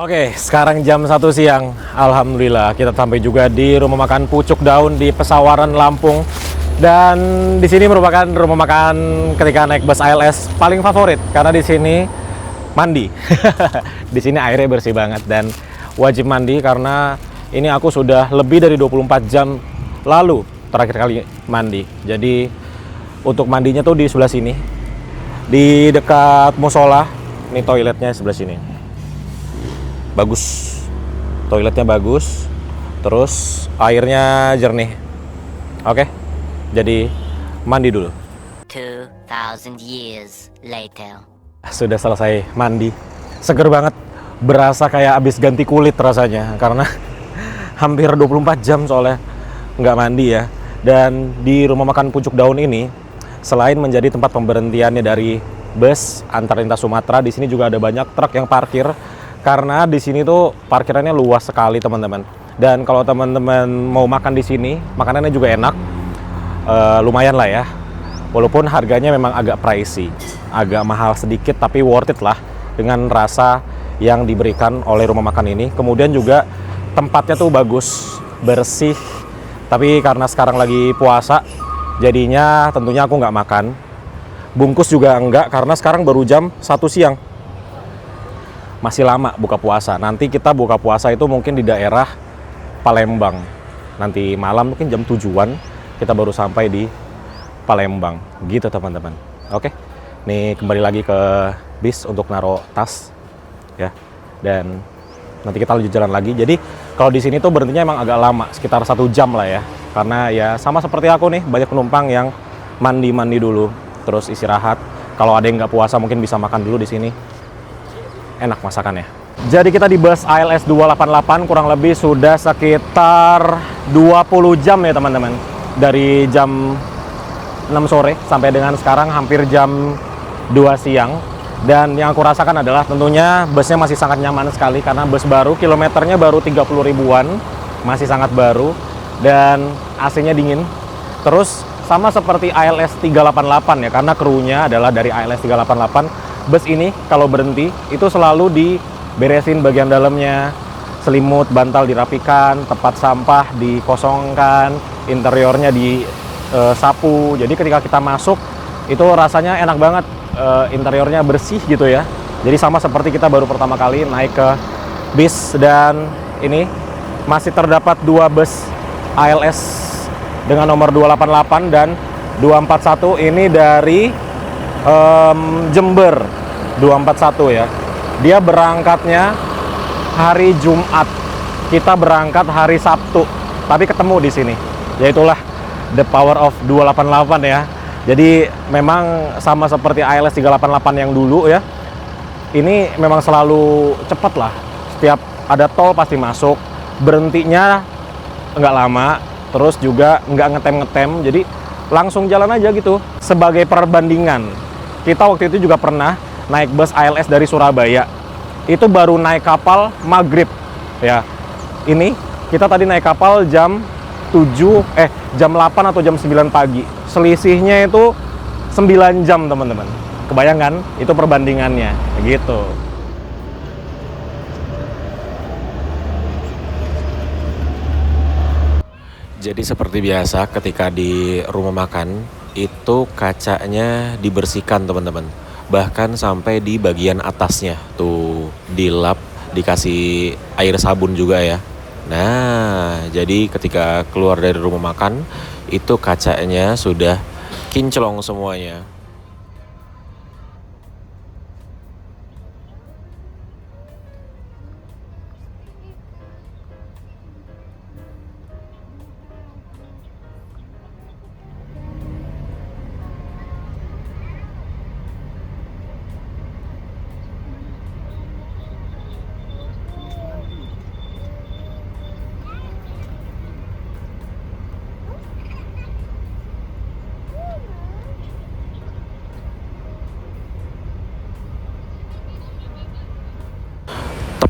Oke, sekarang jam 1 siang. Alhamdulillah kita sampai juga di rumah makan Pucuk Daun di Pesawaran, Lampung. Dan di sini merupakan rumah makan ketika naik bus ALS paling favorit karena di sini mandi. Di sini airnya bersih banget dan wajib mandi karena ini aku sudah lebih dari 24 jam lalu terakhir kali mandi. Jadi untuk mandinya tuh di sebelah sini. Di dekat musola. Ini toiletnya sebelah sini. Bagus, toiletnya bagus, terus airnya jernih. Oke, jadi mandi dulu. 2000 years later. Sudah selesai mandi, seger banget, berasa kayak abis ganti kulit rasanya karena hampir 24 jam soalnya nggak mandi ya. Dan di rumah makan Pucuk Daun ini, selain menjadi tempat pemberhentiannya dari bus antar lintas Sumatera, di sini juga ada banyak truk yang parkir. Karena di sini tuh parkirannya luas sekali teman-teman. Dan kalau teman-teman mau makan di sini, makanannya juga enak, lumayan lah ya. Walaupun harganya memang agak pricey, agak mahal sedikit, tapi worth it lah dengan rasa yang diberikan oleh rumah makan ini. Kemudian juga tempatnya tuh bagus, bersih. Tapi karena sekarang lagi puasa, jadinya tentunya aku nggak makan. Bungkus juga enggak, karena sekarang baru jam 1 siang. Masih lama buka puasa. Nanti kita buka puasa itu mungkin di daerah Palembang. Nanti malam mungkin jam 7-an kita baru sampai di Palembang. Gitu teman-teman. Oke. Nih kembali lagi ke bis untuk naruh tas ya. Dan nanti kita lanjut jalan lagi. Jadi kalau di sini tuh berhentinya emang agak lama, sekitar 1 jam lah ya. Karena ya sama seperti aku nih, banyak penumpang yang mandi-mandi dulu, terus istirahat. Kalau ada yang nggak puasa mungkin bisa makan dulu di sini. Enak masakannya. Jadi kita di bus ALS 288 kurang lebih sudah sekitar 20 jam ya teman-teman. Dari jam 6 sore sampai dengan sekarang hampir jam 2 siang. Dan yang aku rasakan adalah tentunya busnya masih sangat nyaman sekali karena bus baru, kilometernya baru 30 ribuan, masih sangat baru dan AC-nya dingin. Terus sama seperti ALS 388 ya, karena krunya adalah dari ALS 388. Bus ini kalau berhenti itu selalu diberesin bagian dalamnya, selimut, bantal dirapikan, tempat sampah dikosongkan, interiornya disapu. Jadi ketika kita masuk itu rasanya enak banget, interiornya bersih gitu ya. Jadi sama seperti kita baru pertama kali naik ke bis. Dan ini masih terdapat 2 bus ALS dengan nomor 288 dan 241. Ini dari Jember 241 ya. Dia berangkatnya hari Jumat. Kita berangkat hari Sabtu. Tapi ketemu di sini. Yaitulah the power of 288 ya. Jadi memang sama seperti ALS 388 yang dulu ya. Ini memang selalu cepat lah. Setiap ada tol pasti masuk. Berhentinya nggak lama. Terus juga nggak ngetem-ngetem. Jadi langsung jalan aja gitu. Sebagai perbandingan, kita waktu itu juga pernah naik bus ALS dari Surabaya. Itu baru naik kapal maghrib ya. Ini kita tadi naik kapal jam 8 atau jam 9 pagi. Selisihnya itu 9 jam teman-teman. Kebayang kan? Itu perbandingannya gitu. Jadi seperti biasa ketika di rumah makan itu kacanya dibersihkan teman-teman. Bahkan sampai di bagian atasnya tuh dilap, dikasih air sabun juga ya. Nah, jadi ketika keluar dari rumah makan itu kacanya sudah kinclong semuanya.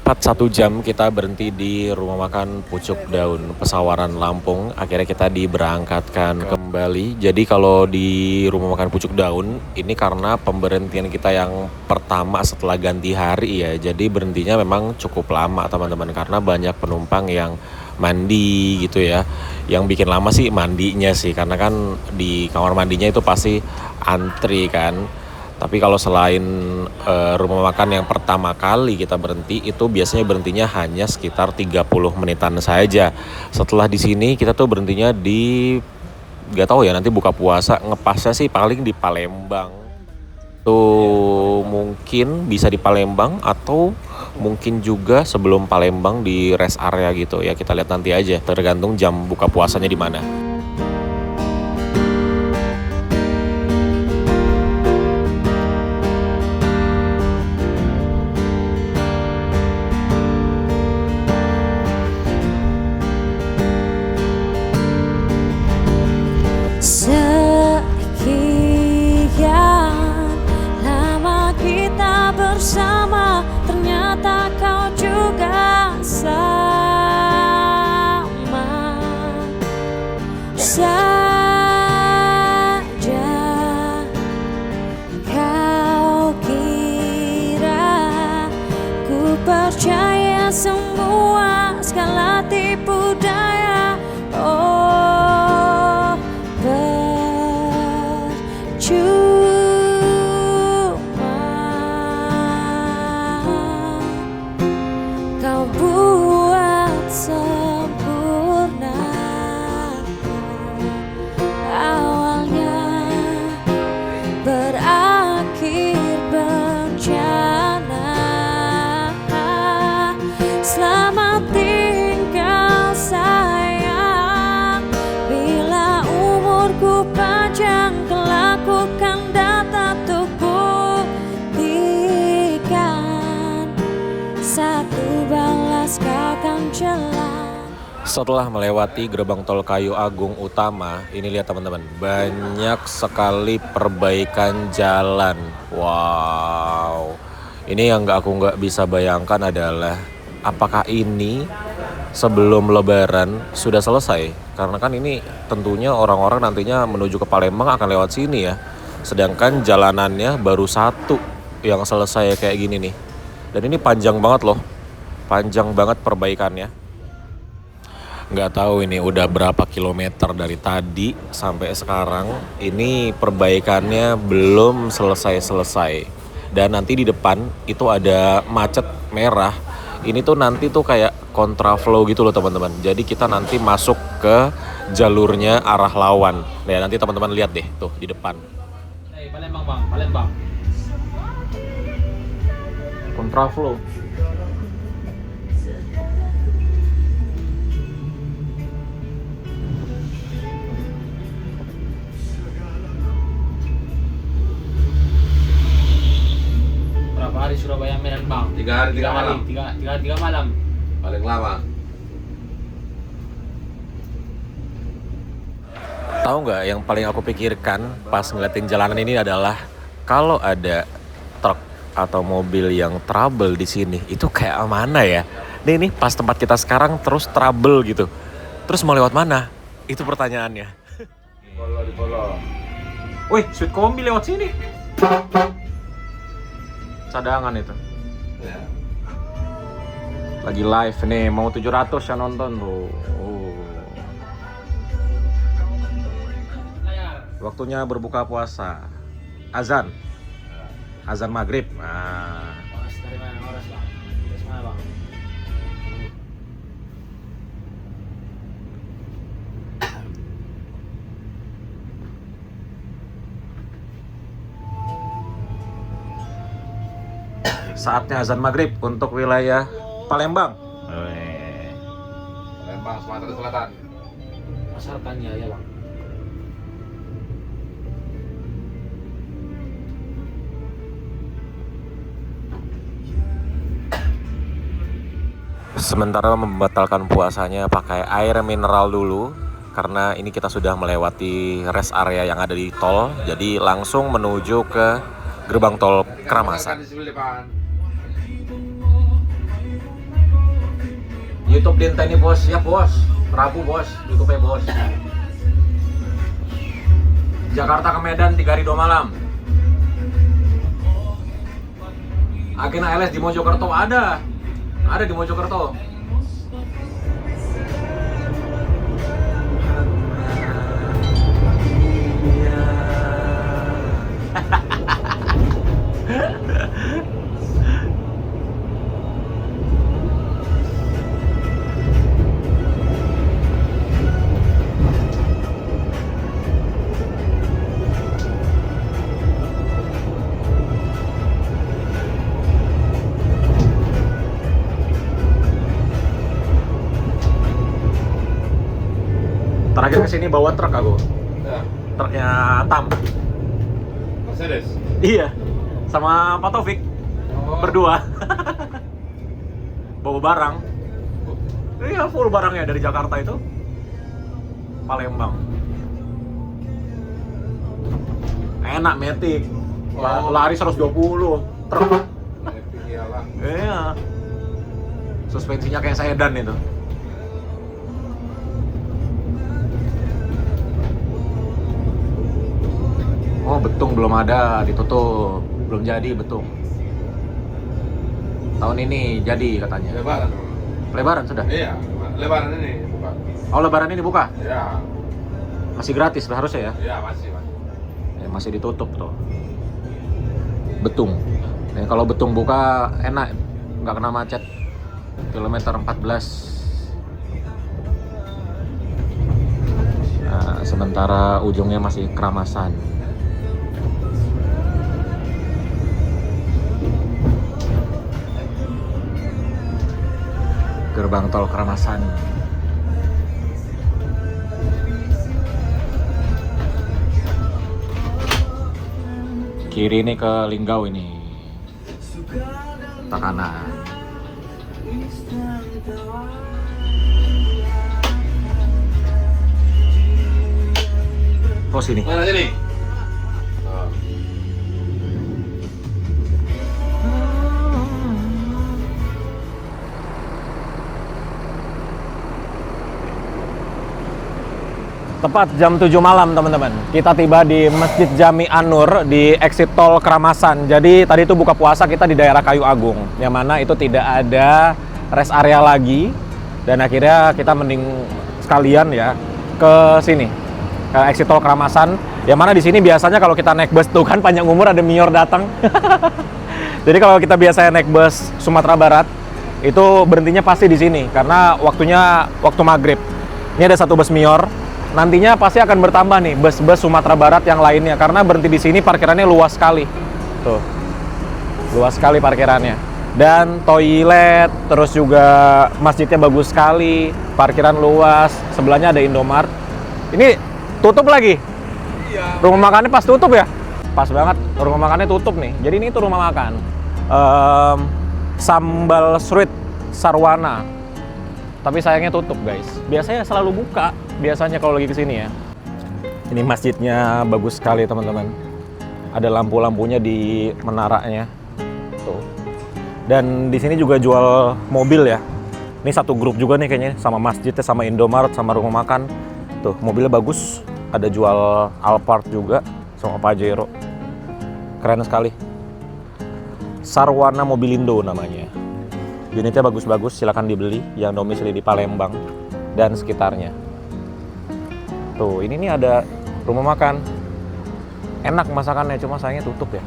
tepat 1 jam kita berhenti di rumah makan Pucuk Daun Pesawaran Lampung. Akhirnya kita diberangkatkan kembali. Jadi kalau di rumah makan Pucuk Daun ini karena pemberhentian kita yang pertama setelah ganti hari ya. Jadi berhentinya memang cukup lama teman-teman karena banyak penumpang yang mandi gitu ya. Yang bikin lama sih mandinya sih karena kan di kamar mandinya itu pasti antri kan. Tapi kalau selain rumah makan yang pertama kali kita berhenti itu biasanya berhentinya hanya sekitar 30 menitan saja. Setelah di sini kita tuh berhentinya di nggak tahu ya nanti buka puasa ngepasnya sih paling di Palembang. Tuh mungkin bisa di Palembang atau mungkin juga sebelum Palembang di rest area gitu ya. Kita lihat nanti aja tergantung jam buka puasanya di mana. Sekian lama kita bersama, ternyata kau juga sama saja. Kau kira ku percaya semua, segala tipu daya. Oh, kau buat sempurna awalnya, berakhir bencana. Selamat tinggal sayang, bila umurku panjang kelak ku kan datang untuk buktikan satu balas kakang celah. Setelah melewati gerbang tol Kayu Agung Utama, ini lihat teman-teman, banyak sekali perbaikan jalan. Wow, ini yang aku nggak bisa bayangkan adalah apakah ini sebelum Lebaran sudah selesai? Karena kan ini tentunya orang-orang nantinya menuju ke Palembang akan lewat sini ya. Sedangkan jalanannya baru satu yang selesai kayak gini nih. Dan ini panjang banget loh, panjang banget perbaikannya. Nggak tahu ini udah berapa kilometer dari tadi sampai sekarang. Ini perbaikannya belum selesai-selesai. Dan nanti di depan itu ada macet merah. Ini tuh nanti tuh kayak kontraflow gitu loh teman-teman. Jadi kita nanti masuk ke jalurnya arah lawan. Nah nanti teman-teman lihat deh tuh di depan. Palembang bang, Palembang. Kontraflow. Berapa hari Surabaya Medan bang? 3 hari 3 malam. Tiga malam. Paling lama. Tahu nggak yang paling aku pikirkan pas ngeliatin jalanan ini adalah kalau ada truk atau mobil yang trouble di sini itu kayak mana ya? Nih pas tempat kita sekarang terus trouble gitu. Terus mau lewat mana? Itu pertanyaannya. Di Polo. Wih, Sweet Kombi lewat sini. Cadangan itu. Ya. Lagi live nih, mau 700 yang nonton tuh. Waktunya berbuka puasa. Azan maghrib. Nah, Oras dari mana? Oras bang. Dari mana bang? saatnya azan maghrib untuk wilayah Palembang. Palembang, Sumatera Selatan. Asalkannya ya bang. Sementara membatalkan puasanya pakai air mineral dulu karena ini kita sudah melewati rest area yang ada di tol, jadi langsung menuju ke gerbang tol Kramasan. Di sebelah depan. YouTube Dinta ini bos, siap bos. Rabu bos, YouTube bos. Jakarta ke Medan 3 hari 2 malam. Agenda LS di Mojokerto ada di Mojokerto. Terakhir kesini bawa truk aku, Ya. truknya Tam. Mercedes. Iya, sama Pak Taufik Oh. berdua. Bawa barang. Iya, full barangnya dari Jakarta itu. Palembang. Enak Matic. Oh. Lari 120. Truk. Iyalah. Iya. Suspensinya kayak sedan itu. Oh, Betung belum ada, ditutup. Belum jadi Betung. Tahun ini jadi katanya. Lebaran. Lebaran sudah? Iya, lebaran ini buka. Oh, Lebaran ini buka? Ya. Masih gratis lah harusnya ya? Ya, masih. Masih ditutup tuh. Betung. Nah, kalau Betung buka enak, nggak kena macet. Kilometer 14. Nah, sementara ujungnya masih Keramasan. Gerbang tol Keramasan. Kiri ini ke Linggau ini. Kita kanan. Oh, sini. Mana sini? Oh. Tepat jam 7 malam teman-teman. Kita tiba di Masjid Jami An-Nur di exit tol Keramasan. Jadi tadi itu buka puasa kita di daerah Kayu Agung, yang mana itu tidak ada rest area lagi. Dan akhirnya kita mending sekalian ya ke sini, ke exit tol Keramasan. Yang mana di sini biasanya kalau kita naik bus tuh kan panjang umur ada Mior datang. Jadi kalau kita biasanya naik bus Sumatera Barat itu berhentinya pasti di sini karena waktunya waktu maghrib. Ini ada satu bus Mior. Nantinya pasti akan bertambah nih bus-bus Sumatera Barat yang lainnya karena berhenti di sini parkirannya luas sekali. Tuh. Luas sekali parkirannya. Dan toilet, terus juga masjidnya bagus sekali, parkiran luas, sebelahnya ada Indomart. Ini tutup lagi. Iya. Rumah makannya pas tutup ya? Pas banget, rumah makannya tutup nih. Jadi ini tuh rumah makan. Sambal Street Sarwana. Tapi sayangnya tutup guys. Biasanya selalu buka. Biasanya kalau lagi kesini ya. Ini masjidnya bagus sekali teman-teman. Ada lampu-lampunya di menaranya. Tuh. Dan di sini juga jual mobil ya. Ini satu grup juga nih kayaknya sama masjidnya, sama Indomaret, sama rumah makan. Tuh mobilnya bagus. Ada jual Alphard juga sama Pajero. Keren sekali. Sarwana Mobilindo namanya. Unitnya bagus-bagus, silakan dibeli yang domisili di Palembang dan sekitarnya. Tuh, ini nih ada rumah makan. Enak masakannya, cuma sayangnya tutup ya.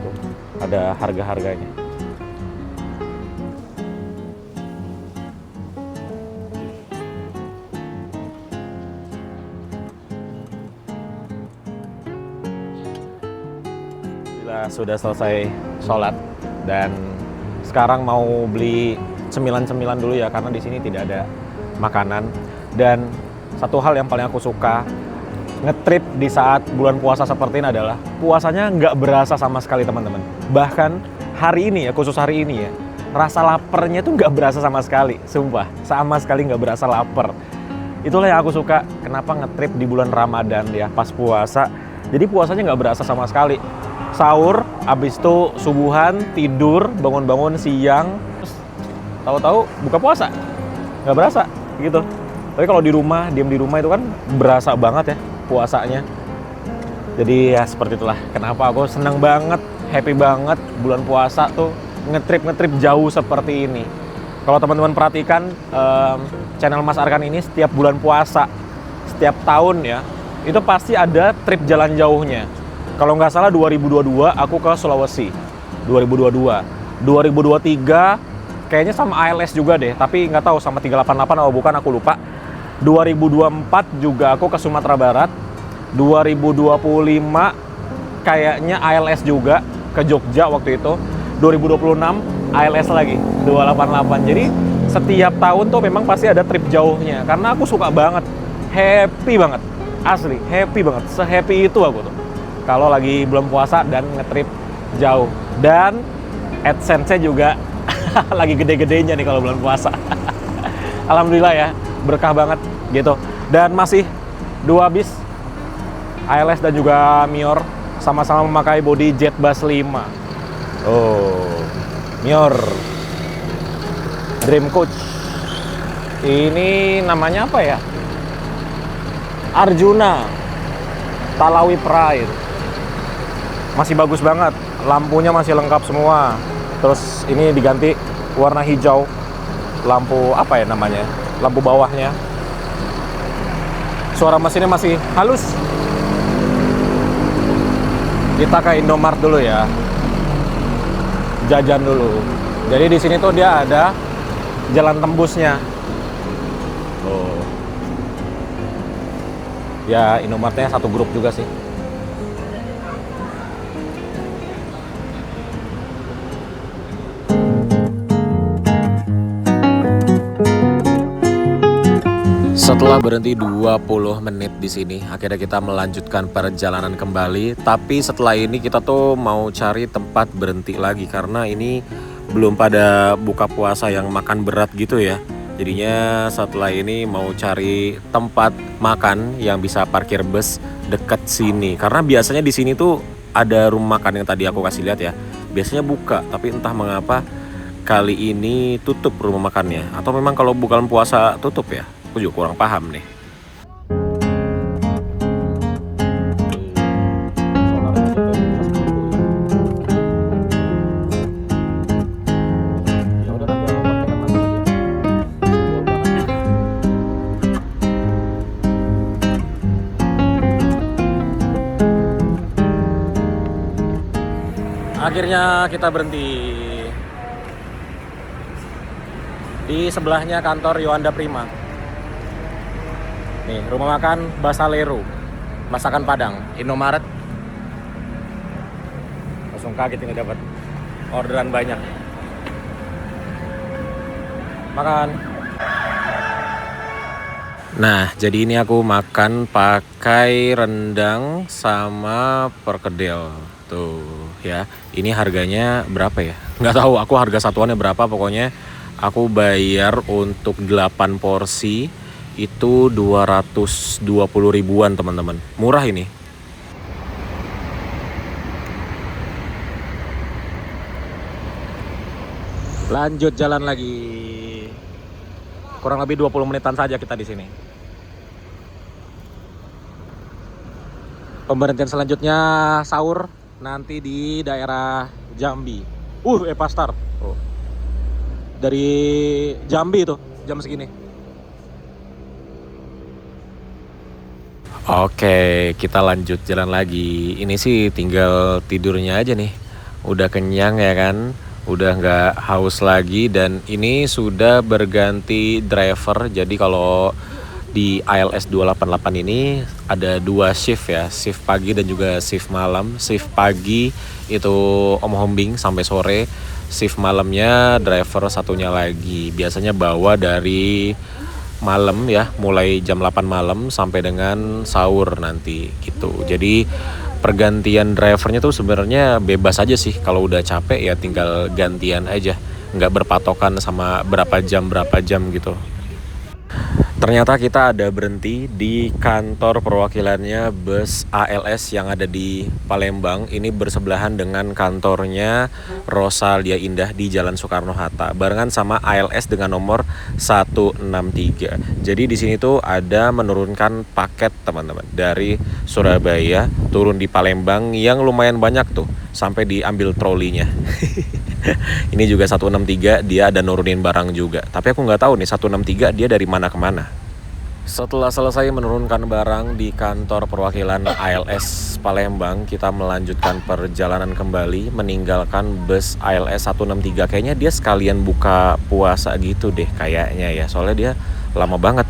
Tuh, ada harga-harganya. Bila sudah selesai sholat dan sekarang mau beli cemilan-cemilan dulu ya karena di sini tidak ada makanan. Dan satu hal yang paling aku suka ngetrip di saat bulan puasa seperti ini adalah puasanya nggak berasa sama sekali teman-teman. Bahkan hari ini ya, khusus hari ini ya, rasa laparnya tuh nggak berasa sama sekali, sumpah sama sekali nggak berasa lapar. Itulah yang aku suka kenapa ngetrip di bulan Ramadan ya pas puasa. Jadi puasanya nggak berasa sama sekali. Sahur, abis itu subuhan, tidur, bangun-bangun siang, terus tahu-tahu buka puasa. nggak berasa gitu. Tapi kalau di rumah, diam di rumah itu kan berasa banget ya puasanya. Jadi ya seperti itulah kenapa aku senang banget, happy banget bulan puasa tuh ngetrip jauh seperti ini. Kalau teman-teman perhatikan channel Mas Arkan ini setiap bulan puasa, setiap tahun ya, itu pasti ada trip jalan jauhnya. Kalau nggak salah 2022 aku ke Sulawesi, 2022. 2023 kayaknya sama ALS juga deh, tapi nggak tahu sama 388 atau bukan, aku lupa. 2024 juga aku ke Sumatera Barat. 2025 kayaknya ALS juga ke Jogja waktu itu. 2026 ALS lagi 288. Jadi setiap tahun tuh memang pasti ada trip jauhnya karena aku suka banget, happy banget, asli happy banget, se-happy itu aku tuh kalau lagi belum puasa dan ngetrip jauh. Dan AdSense-nya juga lagi gede-gedenya nih kalau bulan puasa. Alhamdulillah ya, berkah banget gitu. Dan masih 2 bis, ALS dan juga Mior, sama-sama memakai bodi Jetbus 5. Oh, Mior Dream Coach. Ini namanya apa ya? Arjuna Talawi Pride. Masih bagus banget, lampunya masih lengkap semua. Terus ini diganti warna hijau, lampu apa ya namanya, lampu bawahnya. Suara mesinnya masih halus. Kita ke Indomart dulu ya, jajan dulu. Jadi di sini tuh dia ada jalan tembusnya. Oh, ya Indomartnya satu grup juga sih. Setelah berhenti 20 menit di sini, akhirnya kita melanjutkan perjalanan kembali. Tapi setelah ini kita tuh mau cari tempat berhenti lagi karena ini belum pada buka puasa yang makan berat gitu ya. Jadinya setelah ini mau cari tempat makan yang bisa parkir bus dekat sini. Karena biasanya di sini tuh ada rumah makan yang tadi aku kasih lihat ya. Biasanya buka, tapi entah mengapa kali ini tutup rumah makannya. Atau memang kalau bukan puasa tutup ya? Aku juga kurang paham nih. Akhirnya kita berhenti. Di sebelahnya kantor Yohanda Prima. Nih, rumah makan Basalero, masakan Padang, Indomaret. Langsung kaget ini dapat orderan banyak. Makan. Nah, jadi ini aku makan pakai rendang sama perkedel. Tuh, ya. Ini harganya berapa ya? Nggak tahu, aku harga satuannya berapa, pokoknya aku bayar untuk 8 porsi. Itu 220 ribuan teman-teman, murah ini. Lanjut jalan lagi, kurang lebih 20 menitan saja kita di sini. Pemberhentian selanjutnya sahur nanti di daerah Jambi. Pastar. Oh. Dari Jambi tuh jam segini. Oke, kita lanjut jalan lagi. Ini sih tinggal tidurnya aja nih. Udah kenyang ya kan, udah nggak haus lagi. Dan ini sudah berganti driver. Jadi kalau di ALS 288 ini ada 2 shift ya, shift pagi dan juga shift malam. Shift pagi itu Om Hombing sampai sore. Shift malamnya driver satunya lagi. Biasanya bawa dari malam ya, mulai jam 8 malam sampai dengan sahur nanti gitu. Jadi pergantian drivernya tuh sebenarnya bebas aja sih. Kalau udah capek ya tinggal gantian aja, nggak berpatokan sama berapa jam gitu. Ternyata kita ada berhenti di kantor perwakilannya bus ALS yang ada di Palembang. Ini bersebelahan dengan kantornya Rosalia Indah di Jalan Soekarno-Hatta. Barengan sama ALS dengan nomor 163. Jadi di sini tuh ada menurunkan paket teman-teman dari Surabaya turun di Palembang yang lumayan banyak tuh. Sampai diambil trolinya. Ini juga 163, dia ada nurunin barang juga. Tapi aku nggak tahu nih 163 dia dari mana ke mana. Setelah selesai menurunkan barang di kantor perwakilan ALS Palembang, kita melanjutkan perjalanan kembali meninggalkan bus ALS 163. Kayaknya dia sekalian buka puasa gitu deh kayaknya ya. Soalnya dia lama banget.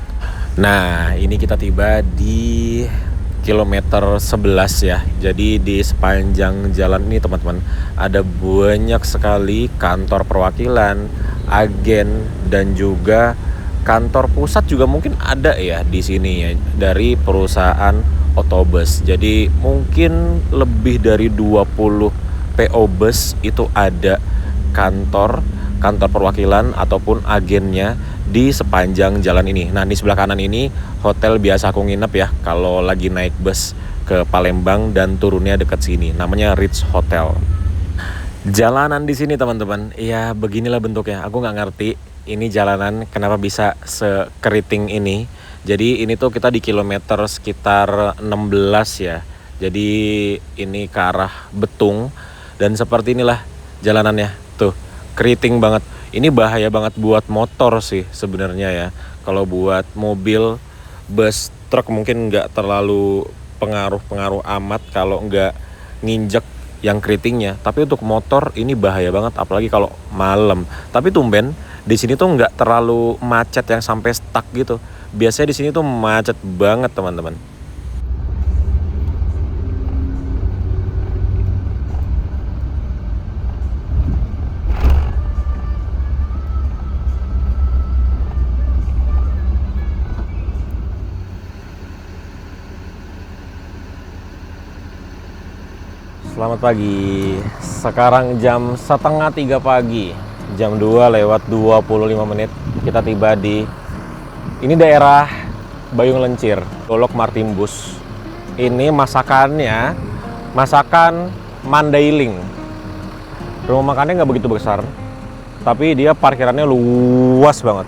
Nah, ini kita tiba di kilometer 11 ya. Jadi di sepanjang jalan ini teman-teman ada banyak sekali kantor perwakilan, agen dan juga kantor pusat juga mungkin ada ya di sini ya dari perusahaan otobus. Jadi mungkin lebih dari 20 PO bus itu ada kantor perwakilan ataupun agennya di sepanjang jalan ini. Nah, di sebelah kanan ini hotel biasa aku nginep ya kalau lagi naik bus ke Palembang dan turunnya dekat sini. Namanya Ritz Hotel. Jalanan di sini teman-teman, ya beginilah bentuknya. Aku nggak ngerti ini jalanan kenapa bisa sekeriting ini. Jadi ini tuh kita di kilometer sekitar 16 ya. Jadi ini ke arah Betung dan seperti inilah jalanannya. Tuh, keriting banget. Ini bahaya banget buat motor sih sebenarnya ya. Kalau buat mobil, bus, truk mungkin nggak terlalu pengaruh amat kalau nggak nginjek yang keritingnya. Tapi untuk motor ini bahaya banget, apalagi kalau malam. Tapi tumben di sini tuh nggak terlalu macet yang sampai stuck gitu. Biasanya di sini tuh macet banget teman-teman. Selamat pagi. Sekarang jam 2:30 pagi. Jam 2 lewat 25 menit. Kita tiba di ini daerah Bayung Lencir, Dolok Martimbus. Ini masakannya masakan Mandailing. Rumah makannya nggak begitu besar, tapi dia parkirannya luas banget.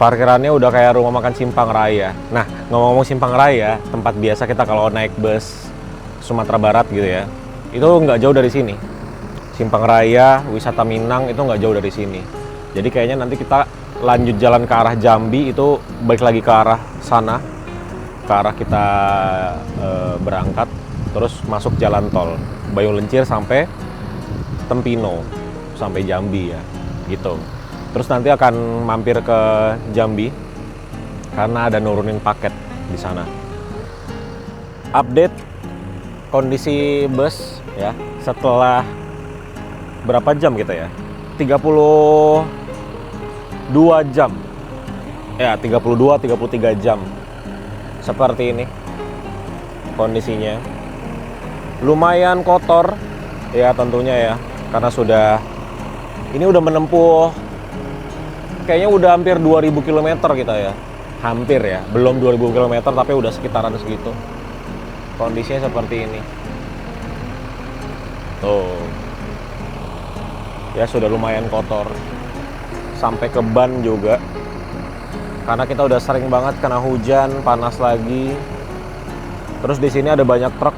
Parkirannya udah kayak rumah makan Simpang Raya. Nah, ngomong-ngomong Simpang Raya, tempat biasa kita kalau naik bus Sumatera Barat gitu ya, itu nggak jauh dari sini. Simpang Raya, wisata Minang itu nggak jauh dari sini. Jadi kayaknya nanti kita lanjut jalan ke arah Jambi, itu balik lagi ke arah sana, ke arah kita berangkat, terus masuk jalan tol Bayung Lencir sampai Tempino, sampai Jambi ya, gitu. Terus nanti akan mampir ke Jambi karena ada nurunin paket di sana. Update kondisi bus ya setelah berapa jam kita ya? 32 jam. Ya, 33 jam. Seperti ini kondisinya. Lumayan kotor ya tentunya ya, karena ini udah menempuh kayaknya udah hampir 2000 km kita ya. Hampir ya, belum 2000 km tapi udah sekitaran segitu. Kondisinya seperti ini. Tuh. Ya sudah lumayan kotor. Sampai ke ban juga. Karena kita udah sering banget kena hujan, panas lagi. Terus di sini ada banyak truk.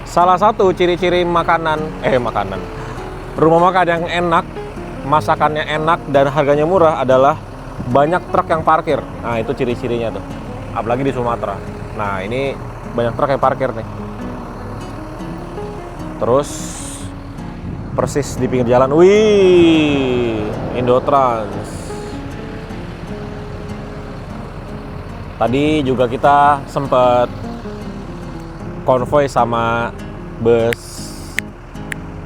Salah satu ciri-ciri makanan. Rumah makan yang enak, masakannya enak dan harganya murah adalah banyak truk yang parkir. Nah, itu ciri-cirinya tuh. Apalagi di Sumatera. Nah, ini banyak truk yang parkir nih. Terus persis di pinggir jalan, wih, Indotrans. Tadi juga kita sempat konvoy sama bus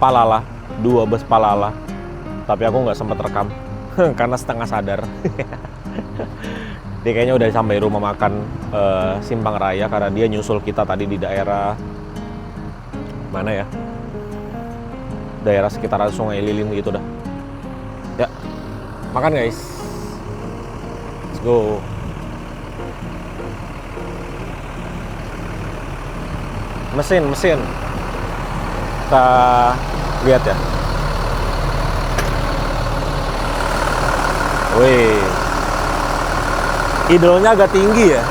Palala, 2 bus Palala. Tapi aku nggak sempat rekam karena setengah sadar. Dia kayaknya udah sampai rumah makan Simpang Raya karena dia nyusul kita tadi di daerah mana ya? Daerah sekitaran Sungai Lilin gitu dah. Ya, makan guys. Go. Mesin. Kita lihat ya. Wih. Idolnya agak tinggi ya.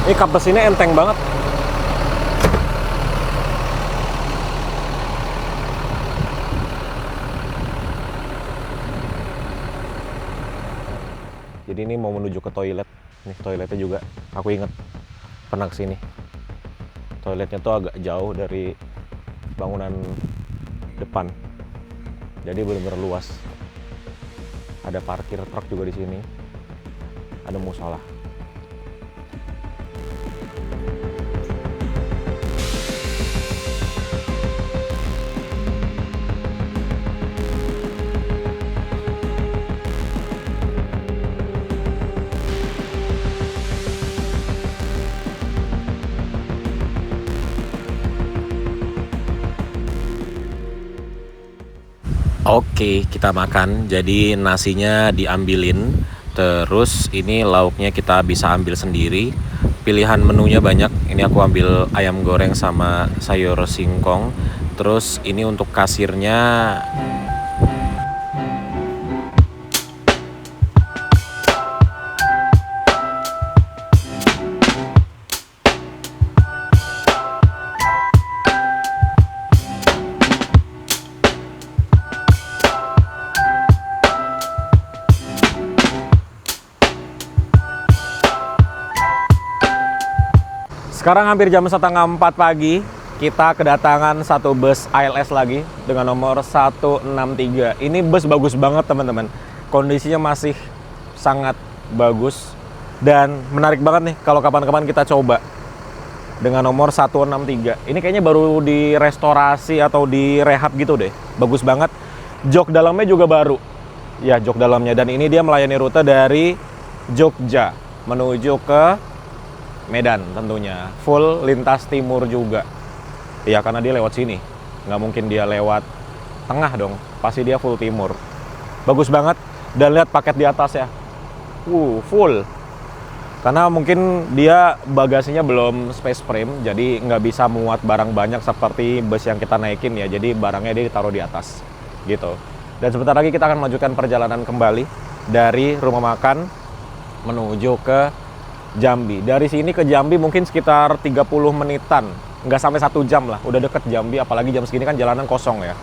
Ini kap mesinnya enteng banget. Jadi ini mau menuju ke toilet. Nih toiletnya juga aku inget pernah kesini. Toiletnya tuh agak jauh dari bangunan depan. Jadi benar-benar luas. Ada parkir truk juga di sini. Ada musola. Oke, kita makan. Jadi nasinya diambilin, terus ini lauknya kita bisa ambil sendiri. Pilihan menunya banyak. Ini aku ambil ayam goreng sama sayur singkong. Terus ini untuk kasirnya sekarang hampir jam 3:30 pagi, kita kedatangan satu bus ALS lagi dengan nomor 163. Ini bus bagus banget teman-teman. Kondisinya masih sangat bagus dan menarik banget nih kalau kapan-kapan kita coba dengan nomor 163. Ini kayaknya baru direstorasi atau direhab gitu deh. Bagus banget. Jok dalamnya juga baru. Ya, jok dalamnya. Dan ini dia melayani rute dari Jogja menuju ke Medan tentunya. Full lintas timur juga. Iya, karena dia lewat sini. Nggak mungkin dia lewat tengah dong. Pasti dia full timur. Bagus banget. Dan lihat paket di atas ya. Full. Karena mungkin dia bagasinya belum space frame. Jadi nggak bisa muat barang banyak seperti bus yang kita naikin ya. Jadi barangnya dia ditaruh di atas. Gitu. Dan sebentar lagi kita akan melanjutkan perjalanan kembali dari rumah makan menuju ke Jambi. Dari sini ke Jambi mungkin sekitar 30 menitan. Nggak sampai 1 jam lah. Udah deket Jambi, apalagi jam segini kan jalanan kosong ya.